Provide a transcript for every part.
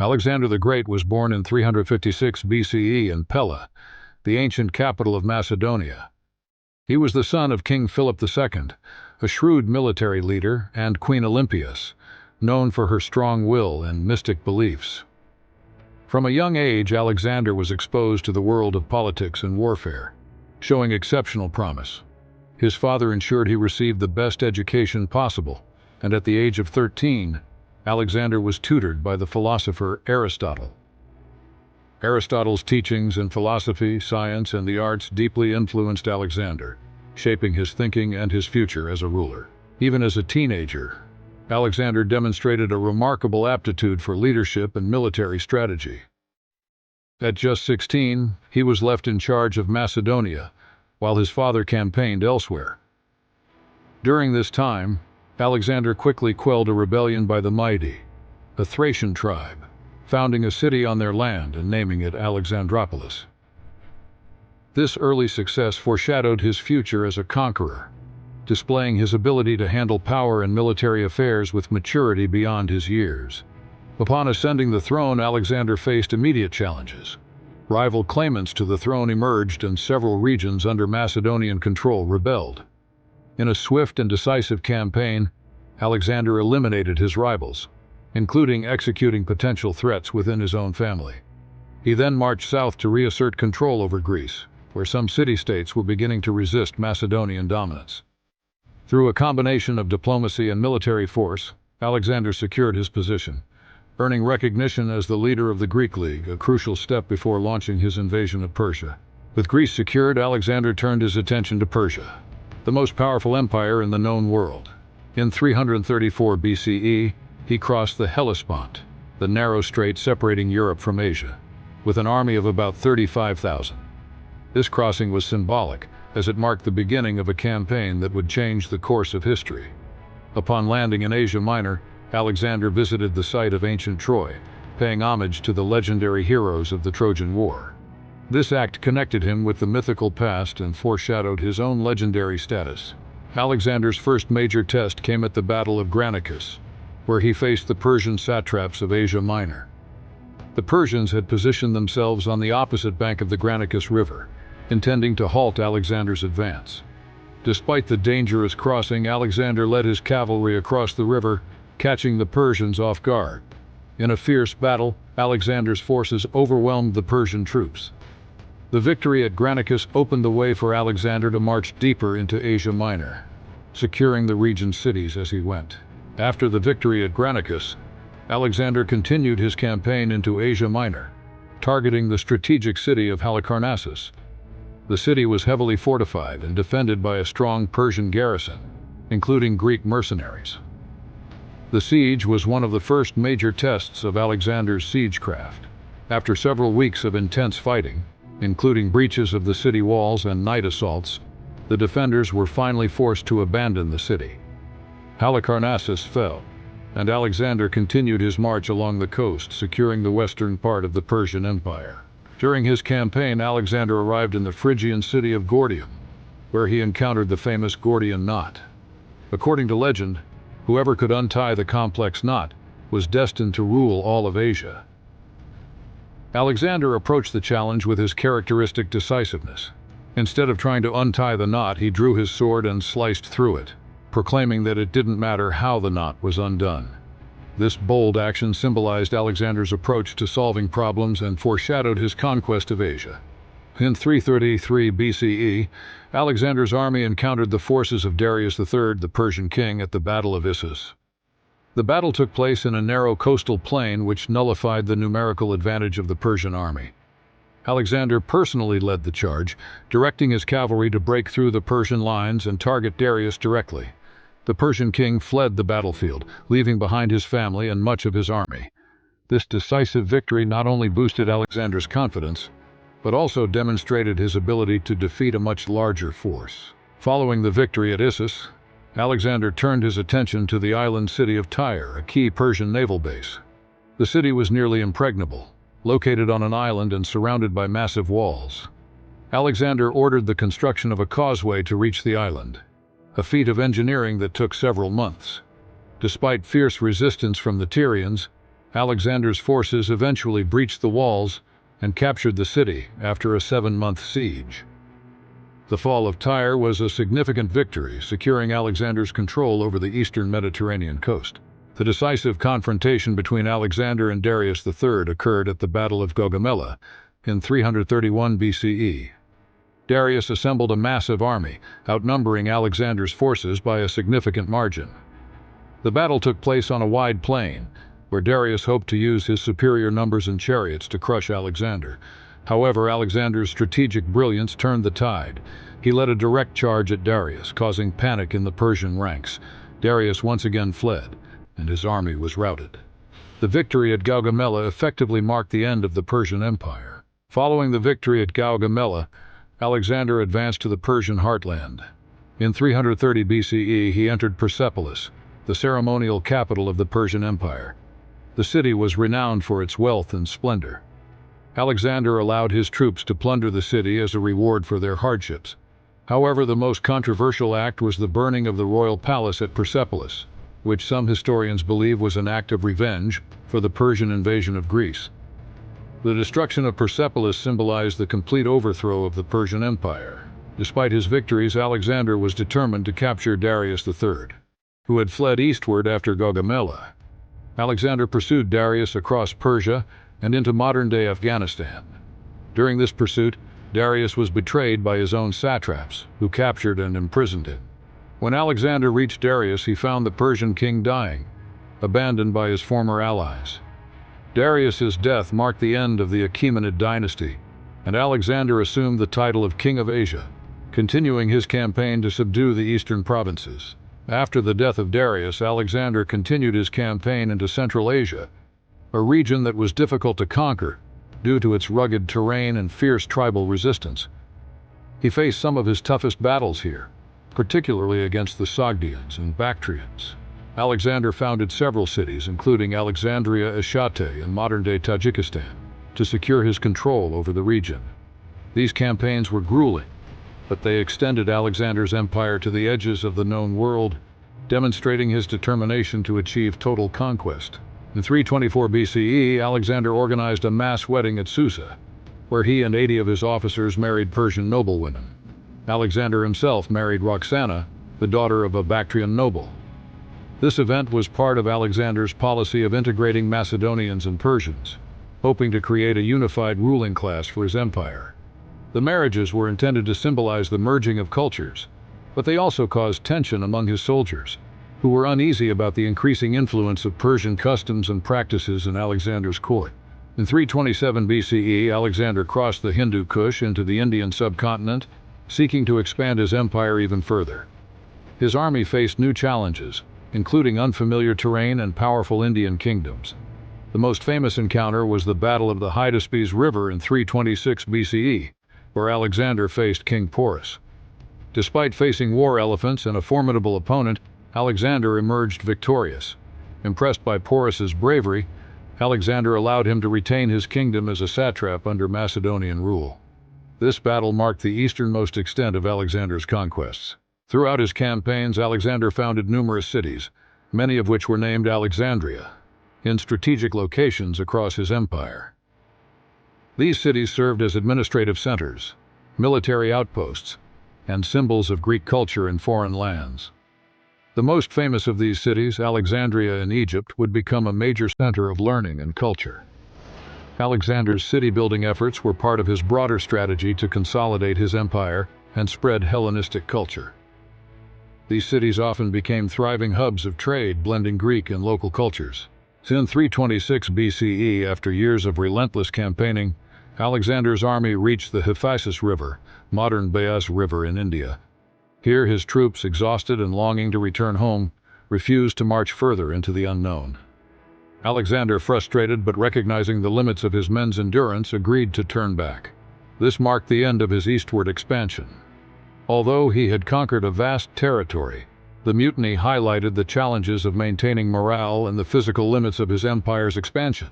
Alexander the Great was born in 356 BCE in Pella, the ancient capital of Macedonia. He was the son of King Philip II, a shrewd military leader, and Queen Olympias, known for her strong will and mystic beliefs. From a young age, Alexander was exposed to the world of politics and warfare, showing exceptional promise. His father ensured he received the best education possible, and at the age of 13, Alexander was tutored by the philosopher Aristotle. Aristotle's teachings in philosophy, science, and the arts deeply influenced Alexander, shaping his thinking and his future as a ruler. Even as a teenager, Alexander demonstrated a remarkable aptitude for leadership and military strategy. At just 16, he was left in charge of Macedonia, while his father campaigned elsewhere. During this time, Alexander quickly quelled a rebellion by the Maedi, a Thracian tribe, founding a city on their land and naming it Alexandropolis. This early success foreshadowed his future as a conqueror, displaying his ability to handle power and military affairs with maturity beyond his years. Upon ascending the throne, Alexander faced immediate challenges. Rival claimants to the throne emerged, and several regions under Macedonian control rebelled. In a swift and decisive campaign, Alexander eliminated his rivals, including executing potential threats within his own family. He then marched south to reassert control over Greece, where some city-states were beginning to resist Macedonian dominance. Through a combination of diplomacy and military force, Alexander secured his position, earning recognition as the leader of the Greek League, a crucial step before launching his invasion of Persia. With Greece secured, Alexander turned his attention to Persia, the most powerful empire in the known world. In 334 BCE, he crossed the Hellespont, the narrow strait separating Europe from Asia, with an army of about 35,000. This crossing was symbolic, as it marked the beginning of a campaign that would change the course of history. Upon landing in Asia Minor, Alexander visited the site of ancient Troy, paying homage to the legendary heroes of the Trojan War. This act connected him with the mythical past and foreshadowed his own legendary status. Alexander's first major test came at the Battle of Granicus, where he faced the Persian satraps of Asia Minor. The Persians had positioned themselves on the opposite bank of the Granicus River, intending to halt Alexander's advance. Despite the dangerous crossing, Alexander led his cavalry across the river, catching the Persians off guard. In a fierce battle, Alexander's forces overwhelmed the Persian troops. The victory at Granicus opened the way for Alexander to march deeper into Asia Minor, securing the region's cities as he went. After the victory at Granicus, Alexander continued his campaign into Asia Minor, targeting the strategic city of Halicarnassus. The city was heavily fortified and defended by a strong Persian garrison, including Greek mercenaries. The siege was one of the first major tests of Alexander's siegecraft. After several weeks of intense fighting, including breaches of the city walls and night assaults, the defenders were finally forced to abandon the city. Halicarnassus fell, and Alexander continued his march along the coast, securing the western part of the Persian Empire. During his campaign, Alexander arrived in the Phrygian city of Gordium, where he encountered the famous Gordian knot. According to legend, whoever could untie the complex knot was destined to rule all of Asia. Alexander approached the challenge with his characteristic decisiveness. Instead of trying to untie the knot, he drew his sword and sliced through it, proclaiming that it didn't matter how the knot was undone. This bold action symbolized Alexander's approach to solving problems and foreshadowed his conquest of Asia. In 333 BCE, Alexander's army encountered the forces of Darius III, the Persian king, at the Battle of Issus. The battle took place in a narrow coastal plain which nullified the numerical advantage of the Persian army. Alexander personally led the charge, directing his cavalry to break through the Persian lines and target Darius directly. The Persian king fled the battlefield, leaving behind his family and much of his army. This decisive victory not only boosted Alexander's confidence, but also demonstrated his ability to defeat a much larger force. Following the victory at Issus, Alexander turned his attention to the island city of Tyre, a key Persian naval base. The city was nearly impregnable, located on an island and surrounded by massive walls. Alexander ordered the construction of a causeway to reach the island, a feat of engineering that took several months. Despite fierce resistance from the Tyrians, Alexander's forces eventually breached the walls and captured the city after a 7-month siege. The fall of Tyre was a significant victory, securing Alexander's control over the eastern Mediterranean coast. The decisive confrontation between Alexander and Darius III occurred at the Battle of Gaugamela in 331 BCE. Darius assembled a massive army, outnumbering Alexander's forces by a significant margin. The battle took place on a wide plain, where Darius hoped to use his superior numbers and chariots to crush Alexander. However, Alexander's strategic brilliance turned the tide. He led a direct charge at Darius, causing panic in the Persian ranks. Darius once again fled, and his army was routed. The victory at Gaugamela effectively marked the end of the Persian Empire. Following the victory at Gaugamela, Alexander advanced to the Persian heartland. In 330 BCE, he entered Persepolis, the ceremonial capital of the Persian Empire. The city was renowned for its wealth and splendor. Alexander allowed his troops to plunder the city as a reward for their hardships. However, the most controversial act was the burning of the royal palace at Persepolis, which some historians believe was an act of revenge for the Persian invasion of Greece. The destruction of Persepolis symbolized the complete overthrow of the Persian Empire. Despite his victories, Alexander was determined to capture Darius III, who had fled eastward after Gaugamela. Alexander pursued Darius across Persia and into modern-day Afghanistan. During this pursuit, Darius was betrayed by his own satraps, who captured and imprisoned him. When Alexander reached Darius, he found the Persian king dying, abandoned by his former allies. Darius's death marked the end of the Achaemenid dynasty, and Alexander assumed the title of King of Asia, continuing his campaign to subdue the eastern provinces. After the death of Darius, Alexander continued his campaign into Central Asia, a region that was difficult to conquer due to its rugged terrain and fierce tribal resistance. He faced some of his toughest battles here, particularly against the Sogdians and Bactrians. Alexander founded several cities, including Alexandria Ashate in modern-day Tajikistan, to secure his control over the region. These campaigns were grueling, but they extended Alexander's empire to the edges of the known world, demonstrating his determination to achieve total conquest. In 324 BCE, Alexander organized a mass wedding at Susa, where he and 80 of his officers married Persian noblewomen. Alexander himself married Roxana, the daughter of a Bactrian noble. This event was part of Alexander's policy of integrating Macedonians and Persians, hoping to create a unified ruling class for his empire. The marriages were intended to symbolize the merging of cultures, but they also caused tension among his soldiers, who were uneasy about the increasing influence of Persian customs and practices in Alexander's court. In 327 BCE, Alexander crossed the Hindu Kush into the Indian subcontinent, seeking to expand his empire even further. His army faced new challenges, including unfamiliar terrain and powerful Indian kingdoms. The most famous encounter was the Battle of the Hydaspes River in 326 BCE, where Alexander faced King Porus. Despite facing war elephants and a formidable opponent, Alexander emerged victorious. Impressed by Porus's bravery, Alexander allowed him to retain his kingdom as a satrap under Macedonian rule. This battle marked the easternmost extent of Alexander's conquests. Throughout his campaigns, Alexander founded numerous cities, many of which were named Alexandria, in strategic locations across his empire. These cities served as administrative centers, military outposts, and symbols of Greek culture in foreign lands. The most famous of these cities, Alexandria in Egypt, would become a major center of learning and culture. Alexander's city-building efforts were part of his broader strategy to consolidate his empire and spread Hellenistic culture. These cities often became thriving hubs of trade, blending Greek and local cultures. In 326 BCE, after years of relentless campaigning, Alexander's army reached the Ephesus River, modern Beas River in India. Here his troops, exhausted and longing to return home, refused to march further into the unknown. Alexander, frustrated but recognizing the limits of his men's endurance, agreed to turn back. This marked the end of his eastward expansion. Although he had conquered a vast territory, the mutiny highlighted the challenges of maintaining morale and the physical limits of his empire's expansion.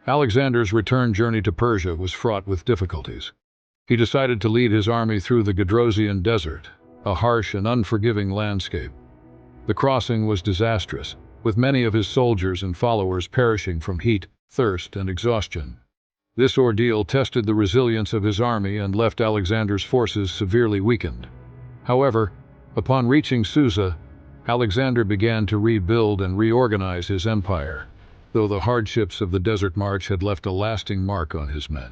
Alexander's return journey to Persia was fraught with difficulties. He decided to lead his army through the Gedrosian Desert, a harsh and unforgiving landscape. The crossing was disastrous, with many of his soldiers and followers perishing from heat, thirst, and exhaustion. This ordeal tested the resilience of his army and left Alexander's forces severely weakened. However, upon reaching Susa, Alexander began to rebuild and reorganize his empire, though the hardships of the desert march had left a lasting mark on his men.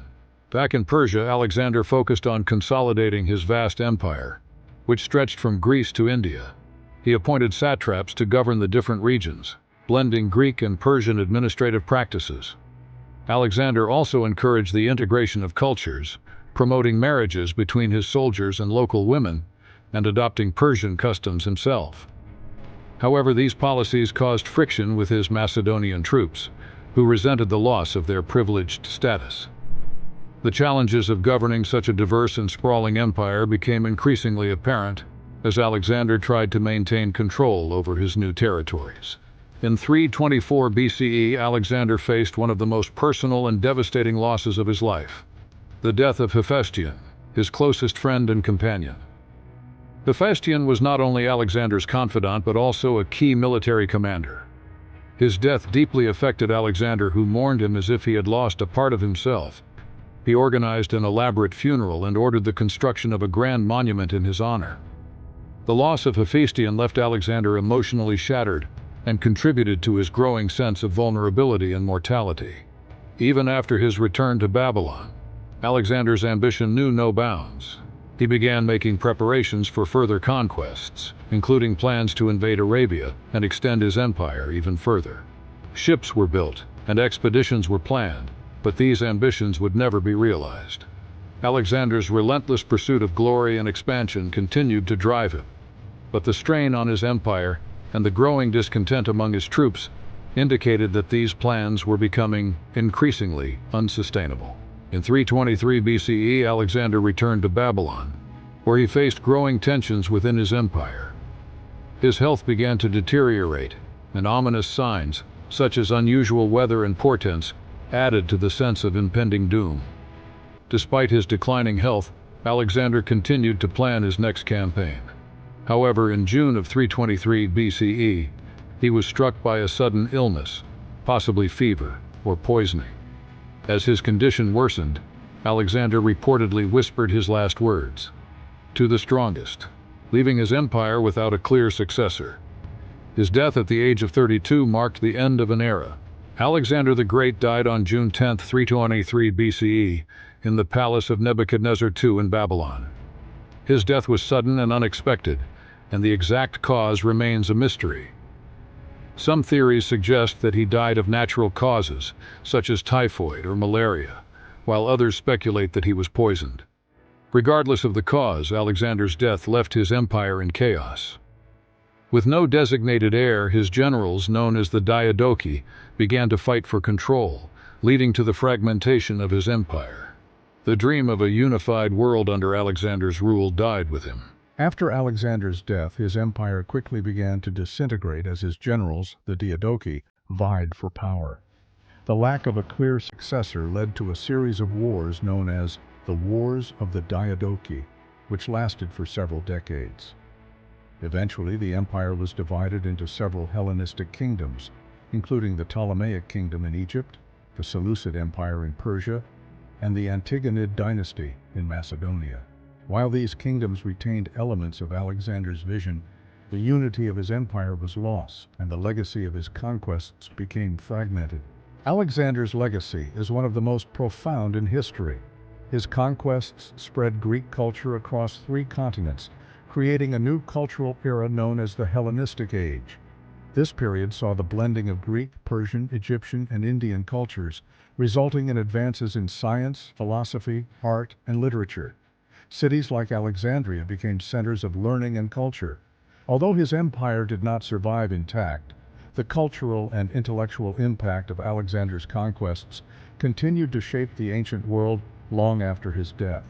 Back in Persia, Alexander focused on consolidating his vast empire, which stretched from Greece to India. He appointed satraps to govern the different regions, blending Greek and Persian administrative practices. Alexander also encouraged the integration of cultures, promoting marriages between his soldiers and local women, and adopting Persian customs himself. However, these policies caused friction with his Macedonian troops, who resented the loss of their privileged status. The challenges of governing such a diverse and sprawling empire became increasingly apparent as Alexander tried to maintain control over his new territories. In 324 BCE, Alexander faced one of the most personal and devastating losses of his life: the death of Hephaestion, his closest friend and companion. Hephaestion was not only Alexander's confidant but also a key military commander. His death deeply affected Alexander, who mourned him as if he had lost a part of himself. He organized an elaborate funeral and ordered the construction of a grand monument in his honor. The loss of Hephaestion left Alexander emotionally shattered and contributed to his growing sense of vulnerability and mortality. Even after his return to Babylon, Alexander's ambition knew no bounds. He began making preparations for further conquests, including plans to invade Arabia and extend his empire even further. Ships were built and expeditions were planned, but these ambitions would never be realized. Alexander's relentless pursuit of glory and expansion continued to drive him, but the strain on his empire and the growing discontent among his troops indicated that these plans were becoming increasingly unsustainable. In 323 BCE, Alexander returned to Babylon, where he faced growing tensions within his empire. His health began to deteriorate, and ominous signs, such as unusual weather and portents, added to the sense of impending doom. Despite his declining health, Alexander continued to plan his next campaign. However, in June of 323 BCE, he was struck by a sudden illness, possibly fever or poisoning. As his condition worsened, Alexander reportedly whispered his last words, "To the strongest," leaving his empire without a clear successor. His death at the age of 32 marked the end of an era. Alexander the Great died on June 10, 323 BCE, in the palace of Nebuchadnezzar II in Babylon. His death was sudden and unexpected, and the exact cause remains a mystery. Some theories suggest that he died of natural causes, such as typhoid or malaria, while others speculate that he was poisoned. Regardless of the cause, Alexander's death left his empire in chaos. With no designated heir, his generals, known as the Diadochi, began to fight for control, leading to the fragmentation of his empire. The dream of a unified world under Alexander's rule died with him. After Alexander's death, his empire quickly began to disintegrate as his generals, the Diadochi, vied for power. The lack of a clear successor led to a series of wars known as the Wars of the Diadochi, which lasted for several decades. Eventually, the empire was divided into several Hellenistic kingdoms, including the Ptolemaic kingdom in Egypt, the Seleucid Empire in Persia, and the Antigonid dynasty in Macedonia. While these kingdoms retained elements of Alexander's vision, the unity of his empire was lost, and the legacy of his conquests became fragmented. Alexander's legacy is one of the most profound in history. His conquests spread Greek culture across 3 continents, creating a new cultural era known as the Hellenistic Age. This period saw the blending of Greek, Persian, Egyptian, and Indian cultures, resulting in advances in science, philosophy, art, and literature. Cities like Alexandria became centers of learning and culture. Although his empire did not survive intact, the cultural and intellectual impact of Alexander's conquests continued to shape the ancient world long after his death.